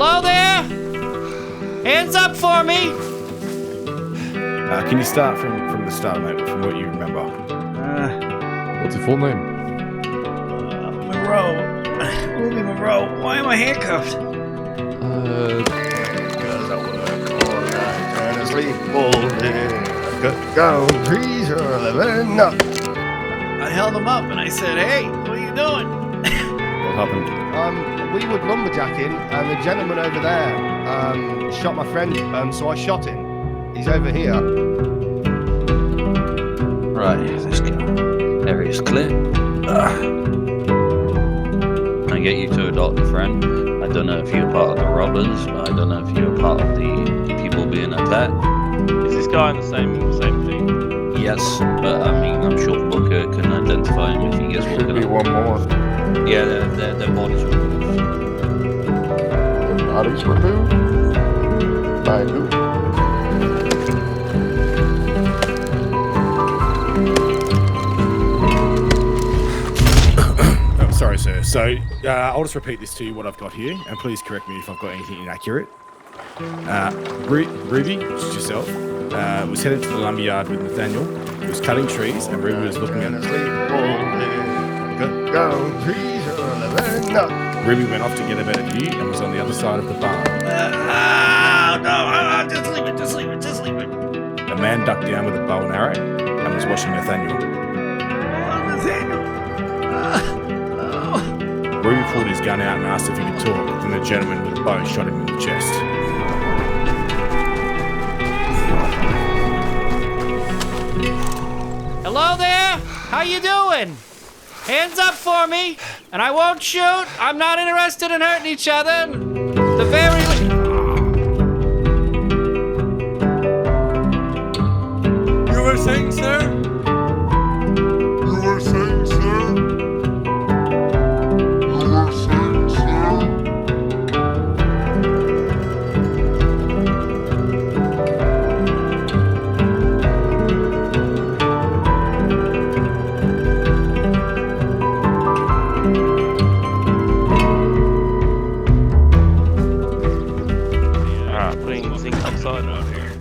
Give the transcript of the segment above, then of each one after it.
Hello there? Hands up for me. Can you start from the start, mate, from what you remember? What's your full name? Monroe. Ruby Monroe. Why am I handcuffed? Because I work all night and I sleep all day. Go, trees are living up. I held him up and I said, hey, what are you doing? What happened? We were lumberjacking and the gentleman over there shot my friend, so I shot him. He's over here. Right, let's go. Area's clear. Can I get you to a doctor, friend? I don't know if you're part of the robbers, but I don't know if you're part of the people being attacked. Is this guy in the same thing? Yes, but I mean, I'm sure Booker can identify him if he gets Should woken be up. one more. Yeah, their bodies were removed. The bodies removed? By who? Sorry, sir. So I'll just repeat this to you, what I've got here, and please correct me if I've got anything inaccurate. Ruby, which is yourself, was headed to the lumberyard with Nathaniel. He was cutting trees, and Ruby was looking at and I sleep all day. Go, trees are living up. Ruby went off to get a better view and was on the other side of the barn. No, just leave it, just leave it, just leave it. A man ducked down with a bow and arrow and was watching Nathaniel. Nathaniel. Ruby pulled his gun out and asked if he could talk, then the gentleman with the bow shot him in the chest. Hello there? How you doing? Hands up for me, and I won't shoot. I'm not interested in hurting each other. The very You were saying, sir? You were saying, sir? You were saying, sir? Putting things outside out here.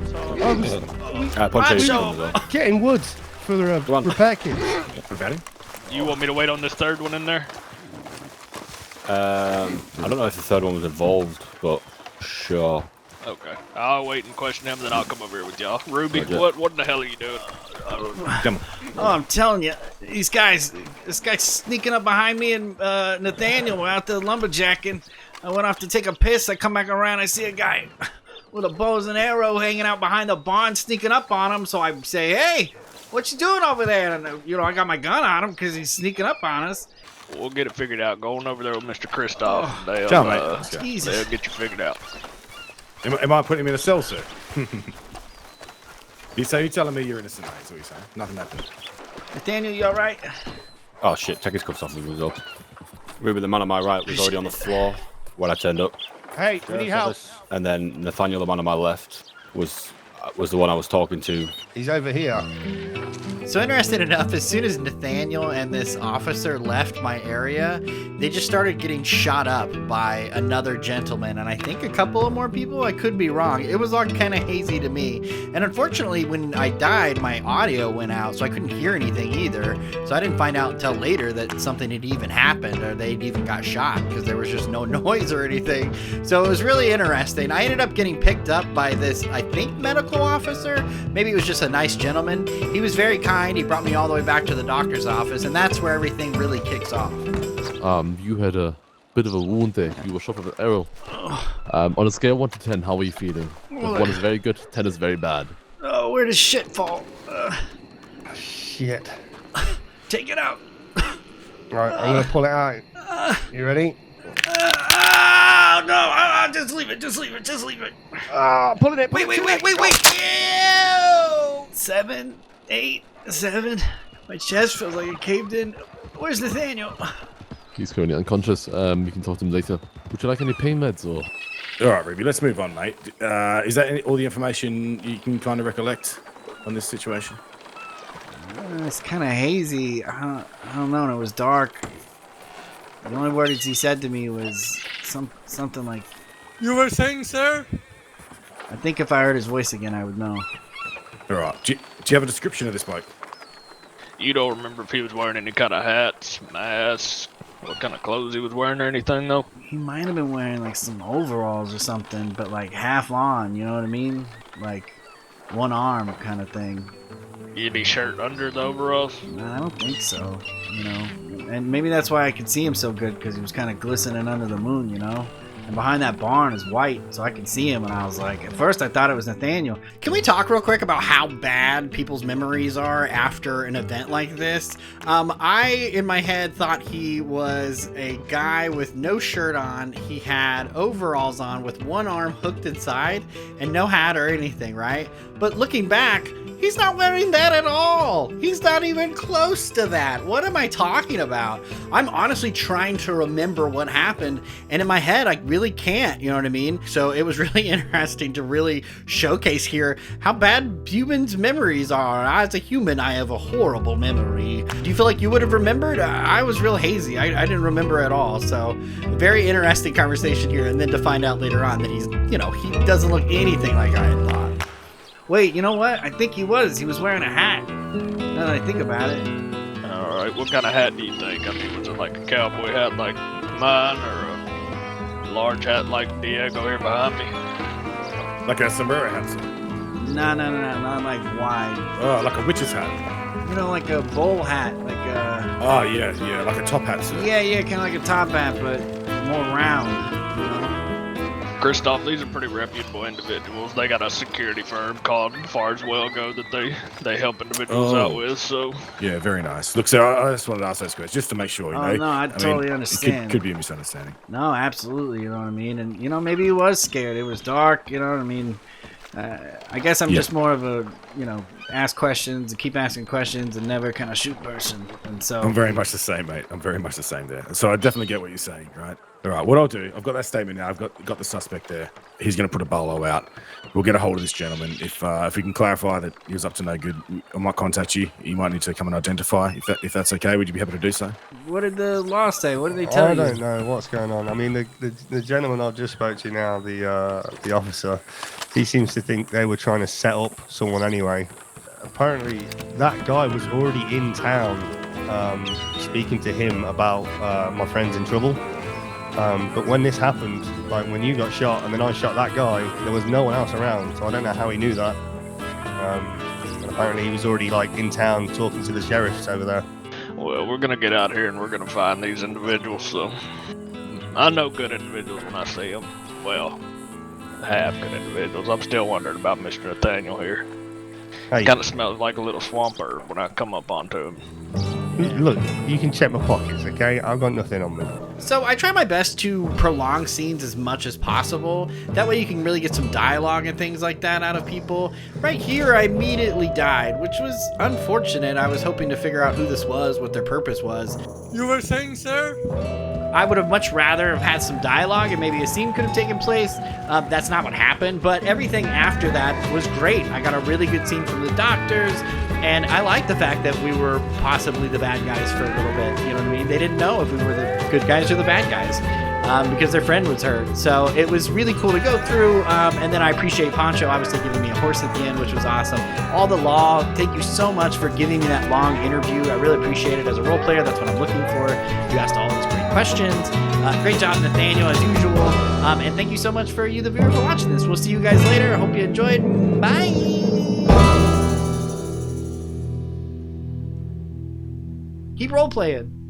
Getting woods for the repair kit. You want me to wait on this third one in there? I don't know if the third one was involved, but sure. Okay. I'll wait and question him, then I'll come over here with y'all. Ruby, Roger. what in the hell are you doing? Oh, I'm telling you, this guy's sneaking up behind me and Nathaniel were out there lumberjacking. I went off to take a piss. I come back around. I see a guy with a bow and arrow hanging out behind the barn, sneaking up on him. So I say, "Hey, what you doing over there?" And I got my gun on him because he's sneaking up on us. We'll get it figured out. Go on over there with Mr. Kristoff. They'll, Ciao, mate. Let's go. Jesus. They'll get you figured out. Am I putting him in a cell, sir? So you're telling me you're innocent, mate? That's what you're saying. Nothing happened. Nathaniel, you all right? Oh shit, take his cuffs off and he was up. Ruby, the man on my right, was already on the floor when I turned up. Hey, we need help. And then Nathaniel, the man on my left, was the one I was talking to. He's over here. So interesting enough, as soon as Nathaniel and this officer left my area, they just started getting shot up by another gentleman, and I think a couple of more people. I could be wrong. It was all kind of hazy to me. And unfortunately, when I died, my audio went out, so I couldn't hear anything either. So I didn't find out until later that something had even happened, or they'd even got shot, because there was just no noise or anything. So it was really interesting. I ended up getting picked up by this, I think, medical officer. Maybe it was just a nice gentleman. He was very kind. He brought me all the way back to the doctor's office, and that's where everything really kicks off. You had a bit of a wound there. You were shot with an arrow. On a scale of 1 to 10, how are you feeling? 1 is very good, 10 is very bad. Oh, where does shit fall? Shit. Take it out. Right, I'm gonna pull it out. You ready? Oh, no. Just leave it. Just leave it. Just leave it. Pulling it. Wait. Ew. 7, 8, 7. My chest feels like it caved in. Where's Nathaniel? He's currently unconscious. You can talk to him later. Would you like any pain meds or? All right, Ruby, let's move on, mate. Is that all the information you can kind of recollect on this situation? It's kind of hazy. I don't know. And it was dark. The only words he said to me was something like You were saying, sir? I think if I heard his voice again, I would know. All right. Do you have a description of this bloke? You don't remember if he was wearing any kind of hats, masks, what kind of clothes he was wearing or anything, though? He might have been wearing like some overalls or something, but like half on, you know what I mean? Like one arm kind of thing. Any shirt under the overalls? No, I don't think so, you know. And maybe that's why I could see him so good, because he was kind of glistening under the moon, you know. And behind that barn is white, so I could see him, and I was like, at first I thought it was Nathaniel. Can we talk real quick about how bad people's memories are after an event like this? I, in my head, thought he was a guy with no shirt on. He had overalls on with one arm hooked inside and no hat or anything, right? But looking back, he's not wearing that at all. He's not even close to that. What am I talking about? I'm honestly trying to remember what happened, and in my head, I really can't, you know what I mean? So it was really interesting to really showcase here how bad humans' memories are. As a human, I have a horrible memory. Do you feel like you would have remembered? I was real hazy. I didn't remember at all. So very interesting conversation here, and then to find out later on that he's, you know, he doesn't look anything like I had thought. Wait, you know what? I think he was. He was wearing a hat. Now that I think about it. Alright, what kind of hat do you think? I mean, was it like a cowboy hat like mine, or a large hat like Diego here behind me? Like a sombrero hat, sir? No, not like wide. Oh, like a witch's hat. You know, like a bowl hat, like a... Oh, yeah, like a top hat, sir. Yeah, kind of like a top hat, but more round, you know? Christoph, these are pretty reputable individuals. They got a security firm called Farswell Go that they help individuals out with, so... Yeah, very nice. Look, sir, I just wanted to ask those questions, just to make sure, you know? No, I totally understand. It could be a misunderstanding. No, absolutely, you know what I mean? And, you know, maybe he was scared. It was dark, you know what I mean? I guess I'm just more of a, you know, ask questions and keep asking questions and never kind of shoot person. And so... I'm very much the same, mate. I'm very much the same there. So I definitely get what you're saying, right? All right, what I'll do, I've got that statement now. I've got the suspect there. He's going to put a bolo out. We'll get a hold of this gentleman. If we can clarify that he was up to no good, I might contact you. You might need to come and identify. If that's okay, would you be happy to do so? What did the law say? What did they tell you? I don't know what's going on. I mean, the gentleman I just spoke to now, the officer, he seems to think they were trying to set up someone anyway. Apparently, that guy was already in town speaking to him about my friend's in trouble. But when this happened, like when you got shot and then I shot that guy, there was no one else around, so I don't know how he knew that. And apparently he was already like in town talking to the sheriffs over there. Well, we're gonna get out here and we're gonna find these individuals, so... I know good individuals when I see them. Well, half good individuals. I'm still wondering about Mr. Nathaniel here. Hey, Kind of smells like a little swamp herb when I come up onto him. look, you can check my pockets, okay? I've got nothing on me. So I try my best to prolong scenes as much as possible. That way you can really get some dialogue and things like that out of people. Right here, I immediately died, which was unfortunate. I was hoping to figure out who this was, what their purpose was. You were saying, sir? I would have much rather have had some dialogue and maybe a scene could have taken place. That's not what happened, but everything after that was great. I got a really good scene from the doctors, and I like the fact that we were possibly the bad guys for a little bit. You know what I mean? They didn't know if we were the good guys or the bad guys because their friend was hurt. So it was really cool to go through, and then I appreciate Poncho obviously giving me a horse at the end, which was awesome. All the law, thank you so much for giving me that long interview. I really appreciate it. As a role player, that's what I'm looking for. You asked all those great questions. Great job, Nathaniel, as usual. And thank you so much for you, the viewer, for watching this. We'll see you guys later. I hope you enjoyed. Bye. Keep role playing.